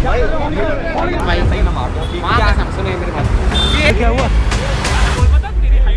क्या हुआ?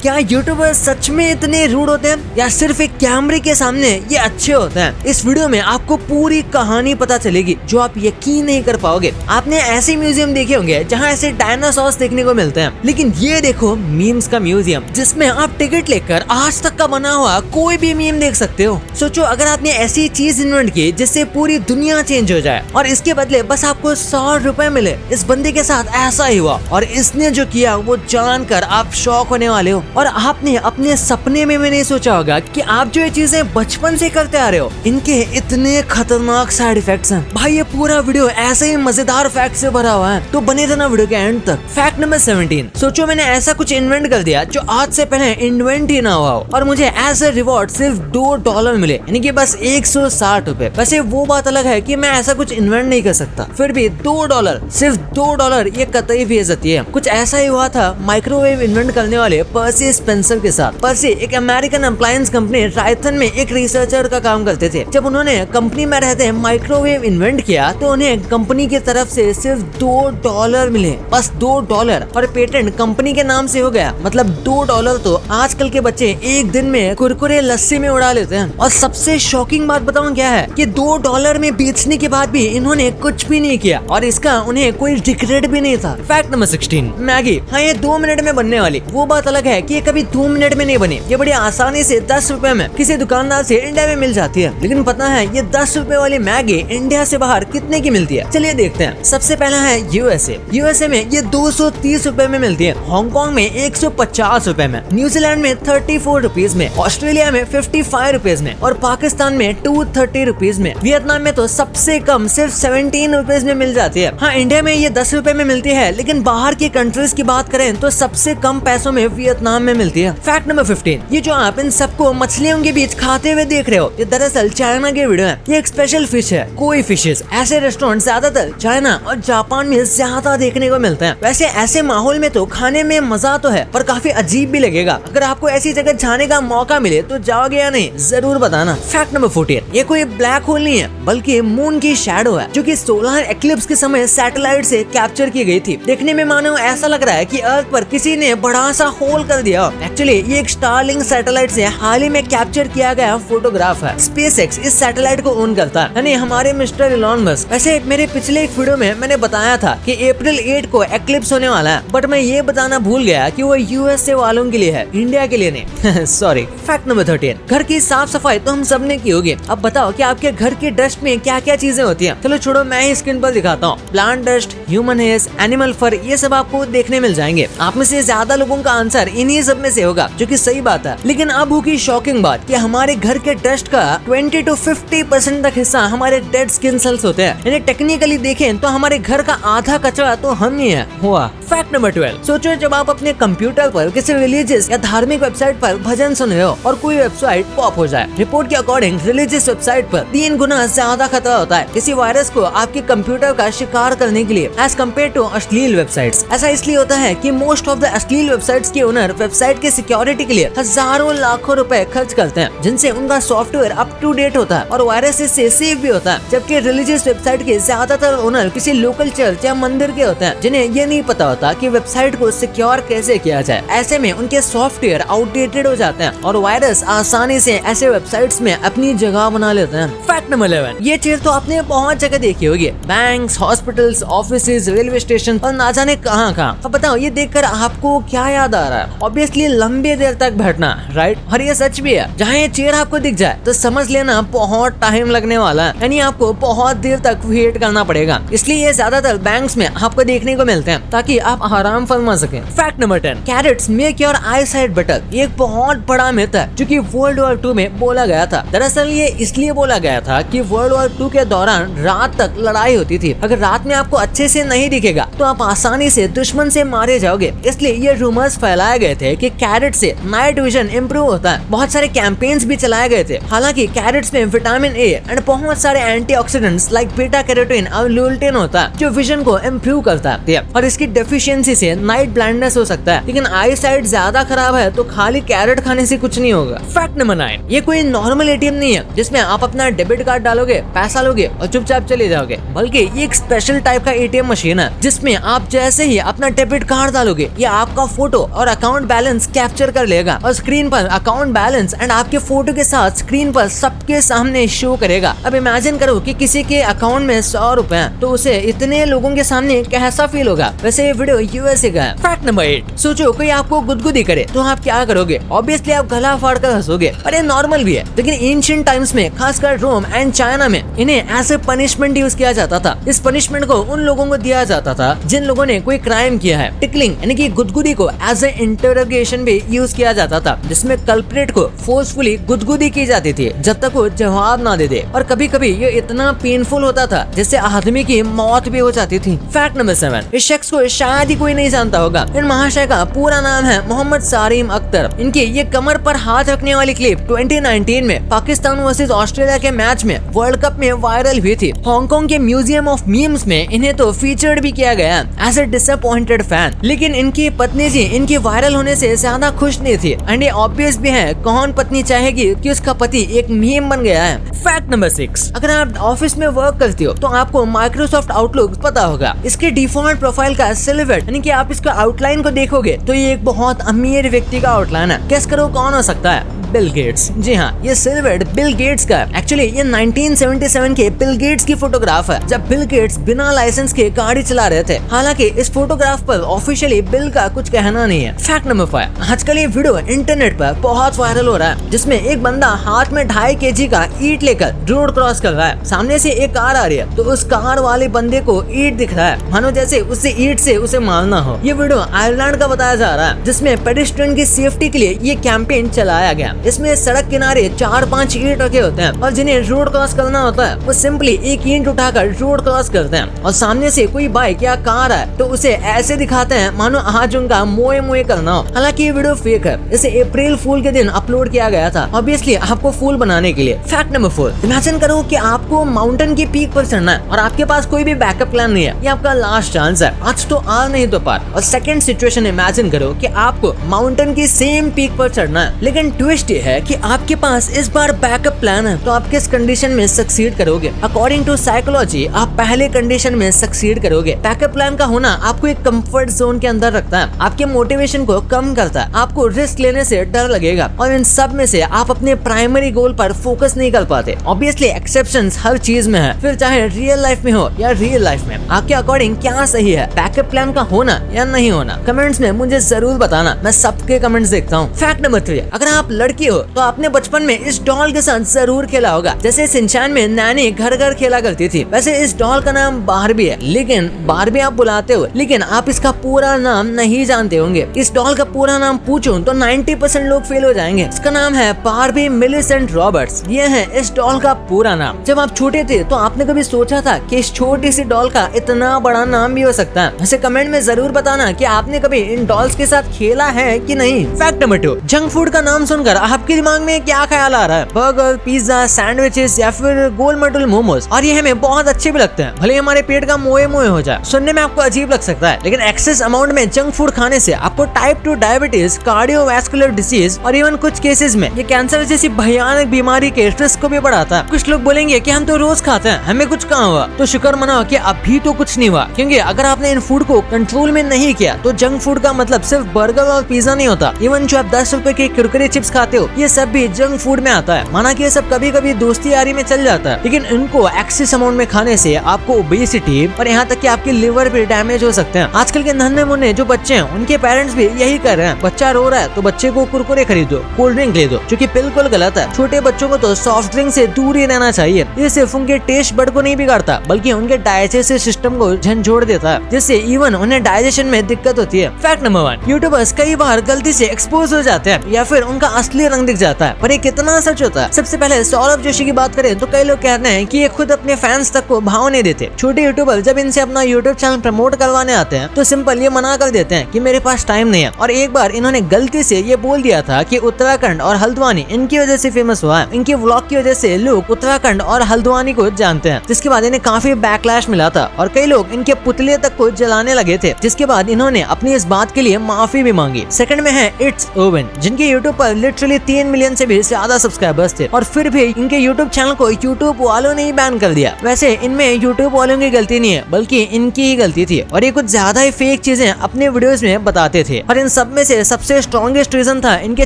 क्या यूट्यूबर्स सच में इतने रूड होते हैं या सिर्फ एक कैमरे के सामने ये अच्छे होते हैं? इस वीडियो में आपको पूरी कहानी पता चलेगी जो आप यकीन नहीं कर पाओगे। आपने ऐसे म्यूजियम देखे होंगे जहाँ ऐसे डायनासोर्स देखने को मिलते हैं, लेकिन ये देखो मीम्स का म्यूजियम जिसमें आप टिकट लेकर आज तक का बना हुआ कोई भी मीम देख सकते हो। सोचो अगर आपने ऐसी चीज इन्वेंट की जिससे पूरी दुनिया चेंज हो जाए और इसके बदले बस आपको 100 रुपए मिले। इस बंदे के साथ ऐसा ही हुआ और इसने जो किया वो जानकर आप शॉक होने वाले हो। और आपने अपने सपने में भी नहीं सोचा होगा कि आप जो ये चीजें बचपन से करते आ रहे हो इनके इतने खतरनाक साइड इफेक्ट्स हैं। भाई ये पूरा वीडियो ऐसे ही मजेदार फैक्ट से भरा हुआ है, तो बने रहना वीडियो के एंड तक। Fact number 17। सोचो मैंने ऐसा कुछ इन्वेंट कर दिया जो आज से पहले इन्वेंट ही ना हुआ हो और मुझे एज ए रिवॉर्ड सिर्फ $2 मिले, यानी कि बस 160 रुपए। वैसे वो बात अलग है कि मैं ऐसा कुछ इन्वेंट नहीं कर सकता, फिर भी $2, सिर्फ $2 ये कतई बेइज्जती है। कुछ ऐसा ही हुआ था माइक्रोवेव इन्वेंट करने वाले पर्सी स्पेंसर के साथ। पर्सी एक अमेरिकन अप्लायंस कंपनी रायथन में एक रिसर्चर का काम करते थे। जब उन्होंने कंपनी में रहते माइक्रोवेव इन्वेंट किया तो उन्हें कंपनी की तरफ से सिर्फ $2 मिले, बस $2। और पेटेंट कंपनी के नाम से हो गया। मतलब $2 तो आजकल के बच्चे एक दिन में कुरकुरे लस्सी में उड़ा लेते हैं। और सबसे शॉकिंग बात बताऊं क्या है कि $2 में बेचने के बाद भी इन्होंने कुछ भी नहीं किया और इसका उन्हें कोई रिग्रेट भी नहीं था। Fact number 16। मैगी, हाँ ये 2 मिनट में बनने वाली। वो बात अलग है कि ये कभी 2 मिनट में नहीं बनी। ये बड़ी आसानी से 10 रुपए में किसी दुकानदार से इंडिया में मिल जाती है। लेकिन पता है ये 10 रुपए वाली मैगी इंडिया से बाहर कितने की मिलती है? चलिए देखते हैं। सबसे पहला है यूएसए में ये 230 रुपए में मिलती है, हांगकांग में 150 रुपए में, न्यूजीलैंड में 34 रुपीज में, ऑस्ट्रेलिया में 55 रुपीज में और पाकिस्तान में 230 रुपीज में। वियतनाम में तो सबसे कम सिर्फ 17 रुपीज में मिल जाती है। हाँ इंडिया में ये 10 रुपए में मिलती है, लेकिन बाहर की कंट्रीज की बात करें तो सबसे कम पैसों में वियतनाम में मिलती है। Fact number 15। ये जो आप इन सबको मछलियों के बीच खाते हुए देख रहे हो ये दरअसल चाइना के वीडियो है। ये एक स्पेशल फिश है, कोई फिशेस। ऐसे रेस्टोरेंट ज्यादातर चाइना और जापान में ज्यादा देखने को मिलते हैं। वैसे ऐसे माहौल में तो खाने में मजा तो है पर काफी अजीब भी लगेगा। अगर आपको ऐसी जगह जाने का मौका मिले तो जाओगे या नहीं जरूर बताना। Fact number 14। ये कोई ब्लैक होल नहीं है बल्कि मून की शैडो है जो कि सोलर एक्लिप्स के समय सैटेलाइट से कैप्चर की गई थी। देखने में मानो ऐसा लग रहा है कि अर्थ पर किसी ने बड़ा सा होल कर दिया। एक्चुअली ये एक स्टारलिंक सैटेलाइट से हाल ही में कैप्चर किया गया फोटोग्राफ है। स्पेसएक्स इस सैटेलाइट को ओन करता है, यानी हमारे मिस्टर इलॉन मस्क। वैसे मेरे पिछले एक वीडियो में मैंने बताया था कि अप्रैल 8 को एक्लिप्स होने वाला है, बट मैं ये बताना भूल गया कि वो यूएसए वालों के लिए है, इंडिया के लिए नहीं। सॉरी। Fact number 13। घर की साफ सफाई तो हम सब ने की होगी। अब बताओ कि आपके घर की डस्ट में क्या क्या चीजें होती हैं? चलो छोड़ो, मैं ही स्क्रीन पर दिखाता हूँ। Plant dust, human hairs, animal fur, ये सब आपको देखने मिल जाएंगे। आप में से ज्यादा लोगों का आंसर इन्हीं सब में से होगा, जो कि सही बात है। लेकिन अब होगी शॉकिंग बात कि हमारे घर के डस्ट का 20 to 50% तक हिस्सा हमारे डेड स्किन सेल्स होते हैं। यानी टेक्निकली देखें तो हमारे घर का आधा कचरा तो हम ही है। हुआ। Fact number 12। सोचो जब आप अपने कंप्यूटर पर किसी रिलीजियस या धार्मिक वेबसाइट पर भजन सुन रहे हो और कोई वेबसाइट पॉप हो जाए। रिपोर्ट के अकॉर्डिंग रिलीजियस वेबसाइट पर 3 गुना ज्यादा खतरा होता है किसी वायरस को आपके कंप्यूटर का शिकार करने के लिए एज कम्पेयर टू अश्लील वेबसाइट्स। ऐसा इसलिए होता है कि मोस्ट ऑफ द अश्लील वेबसाइट्स के ओनर वेबसाइट के सिक्योरिटी के लिए हजारों लाखों रुपए खर्च करते हैं, जिनसे उनका सॉफ्टवेयर अप टू डेट होता है और वायरसेस से सेफ भी होता है। जबकि रिलीजियस वेबसाइट के ज्यादातर ओनर किसी लोकल चर्च या मंदिर के होते हैं, जिन्हें ये नहीं पता होता कि वेबसाइट को सिक्योर कैसे किया जाए। ऐसे में उनके सॉफ्टवेयर आउटडेटेड हो जाते हैं और वायरस आसानी से ऐसे वेबसाइट्स में अपनी जगह बना लेते हैं। Fact number 11। ये चीज तो आपने बहुत जगह देखी होगी, banks, hospitals, offices, railway station और ना जाने कहाँ कहाँ। अब बताओ ये देखकर आपको क्या याद आ रहा है? ऑब्वियसली लंबी देर तक बैठना, राइट? और ये सच भी है। जहाँ ये चेयर आपको दिख जाए तो समझ लेना बहुत टाइम लगने वाला है, यानी आपको बहुत देर तक वेट करना पड़ेगा। इसलिए ये ज्यादातर बैंक्स में आपको देखने को मिलते हैं ताकि आप आराम फरमा सकें। Fact number 10। Carrots make your eyesight better. ये एक बहुत बड़ा मिथ है जो कि वर्ल्ड वॉर 2 में बोला गया था। दरअसल ये इसलिए बोला गया था कि वर्ल्ड वॉर 2 के दौरान रात तक लड़ाई होती थी। अगर रात में आपको अच्छे से नहीं दिखेगा तो आप आसानी से दुश्मन से मारे जाओगे। इसलिए ये रूमर्स फैलाए गए थे कि कैरेट से नाइट विजन इंप्रूव होता है। बहुत सारे कैंपेन्स भी चलाए गए थे। हालांकि कैरेट्स में विटामिन ए एंड बहुत सारे एंटीऑक्सीडेंट्स लाइक बीटा कैरोटीन और लुटेन होता है जो विजन को इंप्रूव करता है और इसकी डिफिशियंसी से नाइट ब्लाइंडनेस हो सकता है, लेकिन आई साइट ज्यादा खराब है तो खाली कैरेट खाने से कुछ नहीं होगा। फैक्ट नंबर 9, ये कोई नॉर्मल एटीएम नहीं है जिसमें आप अपना डेबिट कार्ड डालोगे, पैसा लोगे और चुपचाप चले जाओगे, बल्कि ये एक स्पेशल टाइप का एटीएम मशीन है जिसमें आप जैसे ही अपना डेबिट कार्ड डालोगे ये आपका फोटो और अकाउंट बैलेंस कैप्चर कर लेगा और स्क्रीन पर अकाउंट बैलेंस एंड आपके फोटो के साथ स्क्रीन पर सबके सामने शो करेगा। अब इमेजिन करो कि किसी के अकाउंट में 100 रुपए हैं तो उसे इतने लोगों के सामने कैसा फील होगा। वैसे ये वीडियो यूएसए का है। फैक्ट नंबर 8, सोचो कोई आपको गुदगुदी करे तो आप क्या करोगे? ऑब्वियसली आप गला फाड़ कर हंसोगे और ये नॉर्मल भी है, लेकिन एंशिएंट टाइम्स में खासकर रोम एंड चाइना में इन्हें एज ए पनिशमेंट यूज किया जाता था। इस पनिशमेंट को उन लोगों को दिया जाता था जिन लोगों ने कोई क्राइम किया है। टिकलिंग यानी कि गुदगुदी को एज ए इंटरोगेशन भी यूज किया जाता था, जिसमें कल्प्रेट को फोर्सफुली गुदगुदी की जाती थी जब तक वो जवाब ना दे दे, और कभी कभी ये इतना पेनफुल होता था जिससे आदमी की मौत भी हो जाती थी। फैक्ट नंबर 7, इस शख्स को शायद ही कोई नहीं जानता होगा। इन महाशय का पूरा नाम है मोहम्मद सारिम अख्तर। इनकी ये कमर पर हाथ रखने वाली क्लिप 2019 में पाकिस्तान वर्सेस ऑस्ट्रेलिया के मैच में वर्ल्ड कप में वायरल हुई थी। हांगकांग के म्यूजियम ऑफ मीम्स में इन्हें तो फीचर्ड भी किया गया एज ए डिसअपॉइंटेड फैन, लेकिन इनकी पत्नी जी इनके वायरल होने से ज्यादा खुश नहीं थी। एंड ये ऑब्वियस भी है, कौन पत्नी चाहेगी कि उसका पति एक मीम बन गया है। फैक्ट नंबर 6, अगर आप ऑफिस में वर्क करते हो तो आपको माइक्रोसॉफ्ट आउटलुक पता होगा। इसके डिफॉल्ट प्रोफाइल का सिलुएट यानी कि आप इसका आउटलाइन को देखोगे तो ये एक बहुत अमीर व्यक्ति का आउटलाइन है। गेस करो कौन हो सकता है? Bill Gates. जी हाँ, ये सिलुएट बिल गेट्स का है। एक्चुअली ये 1977 के बिल गेट्स की फोटोग्राफ है जब बिल गेट्स बिना लाइसेंस के गाड़ी चला रहे थे। हालांकि इस फोटोग्राफ पर ऑफिशियली बिल का कुछ कहना नहीं है। फैक्ट नंबर 5, आजकल ये वीडियो इंटरनेट पर बहुत वायरल हो रहा है जिसमें एक बंदा हाथ में 2.5 kg का ईंट लेकर रोड क्रॉस कर रहा है। सामने से एक कार आ रही है तो उस कार वाले बंदे को ईंट दिख रहा है, मानो जैसे उससे ईंट से उसे मारना हो। ये वीडियो आयरलैंड का बताया जा रहा है जिसमें पेडेस्ट्रियन की सेफ्टी के लिए ये कैंपेन चलाया गया। इसमें सड़क किनारे 4-5 ईंट रखे होते हैं और जिन्हें रोड क्रॉस करना होता है वो सिंपली एक ईंट उठाकर रोड क्रॉस करते हैं, और सामने से कोई बाइक या कार है तो उसे ऐसे दिखाते हैं मानो आज उनका मोए मोए करना हो। हालांकि ये वीडियो फेक है, इसे अप्रैल फूल के दिन अपलोड किया गया था, ऑब्वियसली आपको फूल बनाने के लिए। फैक्ट नंबर 4, इमेजिन करो कि आपको माउंटेन की पीक पर चढ़ना है और आपके पास कोई भी बैकअप प्लान नहीं है। ये आपका लास्ट चांस है, आज तो आ नहीं तो पार। और सेकंड सिचुएशन इमेजिन करो कि आपको माउंटेन की सेम पीक पर चढ़ना है, लेकिन ट्विस्ट ये है कि आपके पास इस बार बैकअप प्लान है तो आप किस कंडीशन में सक्सीड करोगे? अकॉर्डिंग टू साइकोलॉजी आप पहले कंडीशन में सक्सीड करोगे। बैकअप प्लान का होना आपको एक कंफर्ट जोन के अंदर रखता है, आपके मोटिवेशन को कम करता है, आपको रिस्क लेने से डर लगेगा और इन सब में से आप अपने प्राइमरी गोल पर फोकस नहीं कर पाते। ऑब्वियसली एक्सेप्शंस हर चीज में है, फिर चाहे रियल लाइफ में हो या रियल लाइफ में। आपके अकॉर्डिंग क्या सही है, बैकअप प्लान का होना या नहीं होना? कमेंट्स में मुझे जरूर बताना, मैं सबके कमेंट्स देखता हूँ। फैक्ट नंबर 3, अगर आप लड़की हो तो आपने बचपन में इस डॉल के साथ जरूर खेला होगा, जैसे शिनचैन में नैनी घर घर खेला करती थी। वैसे इस डॉल का नाम बारबी है, लेकिन बारबी आप बुलाते हो, लेकिन आप इसका पूरा नाम नहीं जानते होंगे। इस डॉल का पूरा नाम पूछूं तो 90% लोग फेल हो जाएंगे। इसका नाम है बारबी मिलिसेंट रॉबर्ट्स। ये है इस डॉल का पूरा नाम। जब आप छोटे थे तो आपने कभी सोचा था कि इस छोटी सी डॉल का इतना बड़ा नाम भी हो सकता है? ऐसे कमेंट में जरूर बताना कि आपने कभी इन डॉल्स के साथ खेला है कि नहीं। फैक्ट नंबर 2, जंक फूड का नाम सुनकर आपके दिमाग में क्या ख्याल आ रहा है? बर्गर, पिज्जा, सैंडविचेस या फिर गोल मटोल मोमोज। और ये हमें बहुत अच्छे भी लगते हैं, भले हमारे पेट का मोए मोए हो जाए। सुनने में आपको अजीब लग सकता है, लेकिन एक्सेस अमाउंट में जंक फूड खाने से आपको टाइप 2 डायबिटीज, कार्डियोवैस्कुलर डिसीज और इवन कुछ केसेस में ये कैंसर जैसी भयानक बीमारी के रिस्क को भी बढ़ाता है। कुछ लोग बोलेंगे कि हम तो रोज खाते हैं, हमें कुछ कहाँ हुआ? तो शुक्र मनाओ कि अभी तो कुछ नहीं हुआ, क्योंकि अगर आपने इन फूड को कंट्रोल में नहीं किया तो जंक फूड का मतलब सिर्फ बर्गर और पिज्जा नहीं होता। इवन जो आप 10 रुपए के कुरकुरे चिप्स खाते हो ये सब भी जंक फूड में आता है। माना कि ये सब कभी कभी दोस्ती यारी में चल जाता है, लेकिन इनको एक्सेस अमाउंट में खाने से आपको ओबेसिटी और यहाँ तक कि आपके लिवर पे डैमेज हो सकते हैं। आजकल के नन्हे मुन्ने जो बच्चे हैं उनके पेरेंट्स भी यही कर रहे हैं। बच्चा रो रहा है तो बच्चे को कुरकुरे खरीदो, कोल्ड ड्रिंक ले दो, जो कि बिल्कुल गलत है। छोटे बच्चों को तो सॉफ्ट ड्रिंक से दूर ही रहना चाहिए। ये सिर्फ उनके टेस्ट बड को नहीं बिगाड़ता बल्कि उनके डाइजेस्टिव सिस्टम को झंझोड़ देता है, जिससे इवन उन्हें डाइजेशन में दिक्कत होती है। फैक्ट नंबर 1, यूट्यूबर्स कई बार गलती से एक्सपोज हो जाते हैं या फिर उनका असली रंग दिख जाता है, पर ये कितना सच होता है? सबसे पहले सौरभ जोशी की बात करें तो कई लोग कहते हैं कि ये खुद अपने फैंस तक को भाव नहीं देते। छोटे यूट्यूबर जब इनसे अपना यूट्यूब चैनल प्रमोट करवाने आते हैं तो सिंपल ये मना कर देते हैं कि मेरे पास टाइम नहीं है। और एक बार इन्होंने गलती से ये बोल दिया था कि उत्तराखंड और हल्द्वानी इनकी वजह से फेमस हुआ है, इनके व्लॉग की वजह से लोग उत्तराखंड और हल्द्वानी को जानते हैं, जिसके बाद इन्हें काफी बैकलैश मिला था और कई लोग इनके पुतले तक को जलाने लगे गए थे, जिसके बाद इन्होंने अपनी इस बात के लिए माफी भी मांगी। सेकंड में है इट्स ओवन, जिनके यूट्यूब पर लिटरली 3 मिलियन से भी ज्यादा सब्सक्राइबर्स थे और फिर भी इनके यूट्यूब चैनल को यूट्यूब वालों ने ही बैन कर दिया। वैसे इनमें यूट्यूब वालों की गलती नहीं है, बल्कि इनकी ही गलती थी और ये कुछ ज्यादा ही फेक चीजें अपने वीडियोस में बताते थे। और इन सब में से सबसे स्ट्रॉन्गेस्ट रीजन था इनके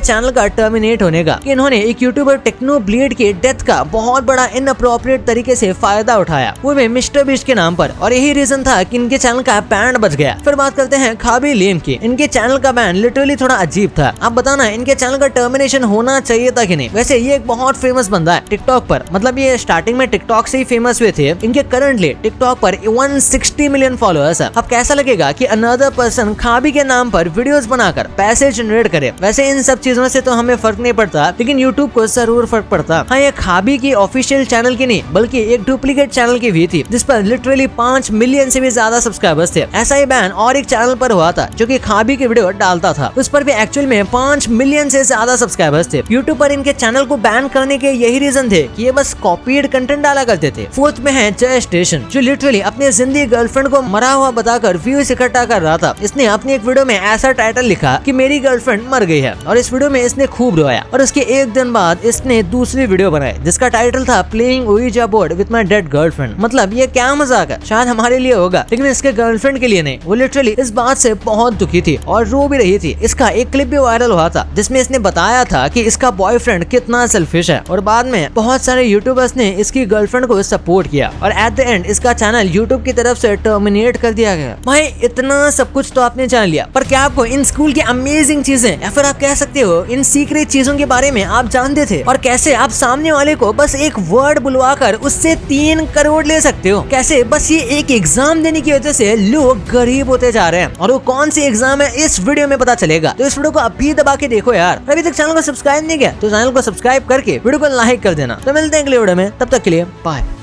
चैनल का टर्मिनेट होने का, कि इन्होंने एक यूट्यूबर टेक्नो ब्लेड के डेथ का बहुत बड़ा इनअप्रोप्रिएट तरीके से फायदा उठाया, वो भी मिस्टर बीस्ट के नाम पर, और यही रीजन था कि इनके चैनल का बैन बच गया। फिर बात करते हैं खाबी लेम की। इनके चैनल का बैन लिटरली थोड़ा अजीब था। आप बताना इनके चैनल का टर्मिनेशन होना चाहिए था कि नहीं। वैसे ये एक बहुत फेमस बंदा है टिकटॉक पर, मतलब ये स्टार्टिंग में टिकटॉक से ही फेमस हुए थे। इनके करंटली टिकटॉक पर 160 मिलियन फॉलोअर्स है। अब कैसा लगेगा कि अनदर पर्सन खाबी के नाम पर वीडियोस बनाकर पैसे जनरेट करे। वैसे इन सब चीजों से तो हमें फर्क नहीं पड़ता, लेकिन यूट्यूब को जरूर फर्क पड़ता। हाँ, ये खाबी की ऑफिशियल चैनल की नहीं, बल्कि एक डुप्लीकेट चैनल की भी थी, जिस पर लिटरली 5 मिलियन से भी ज्यादा सब्सक्राइबर्स थे। ऐसा ही बैन और एक चैनल पर हुआ था जो कि खाबी की वीडियो डालता था, उस पर भी एक्चुअल में 5 मिलियन से ज्यादा सब्सक्राइबर्स थे। यूट्यूब पर इनके चैनल को बैन करने के यही रीजन थे कि ये बस कॉपीड कंटेंट डाला करते थे। फोर्थ में है जय स्टेशन, जो लिटरली अपने जिंदगी गर्लफ्रेंड को मरा हुआ बताकर व्यूज इकट्ठा कर रहा था। इसने अपनी एक वीडियो में ऐसा टाइटल लिखा कि मेरी गर्लफ्रेंड मर गई है, और इस वीडियो में इसने खूब रोया। और उसके एक दिन बाद इसने दूसरी वीडियो बनाई जिसका टाइटल था playing Ouija board with my dead girlfriend. मतलब ये क्या मजाक है, शायद हमारे लिए होगा लेकिन इसके गर्लफ्रेंड के लिए नहीं। वो लिटरली इस बात से बहुत दुखी थी और रो भी रही थी। इसका एक क्लिप भी वायरल हुआ था जिसमें इसने बताया था कि इसका बॉयफ्रेंड कितना सेल्फिश है, और बाद में बहुत सारे यूट्यूबर्स ने इसकी गर्लफ्रेंड को सपोर्ट किया और एट द एंड इसका चैनल यूट्यूब की तरफ से टर्मिनेट कर दिया गया। भाई इतना सब कुछ तो आपने जान लिया, पर क्या आपको इन स्कूल की अमेजिंग चीजें, या फिर आप कह सकते हो इन सीक्रेट चीजों के बारे में आप जानते थे? और कैसे आप सामने वाले को बस एक वर्ड बुलवाकर उससे 3 करोड़ ले सकते हो? कैसे बस ये एक एग्जाम देने की वजह से लोग गरीब होते जा रहे हैं, और वो कौन सी एग्जाम है इस वीडियो में पता चलेगा। तो इस वीडियो को अभी दबा के देखो यार। अभी तक चैनल को सब्सक्राइब नहीं किया तो चैनल को सब्सक्राइब करके वीडियो को लाइक कर देना। तो मिलते हैं अगले वीडियो में, तब तक के लिए बाय।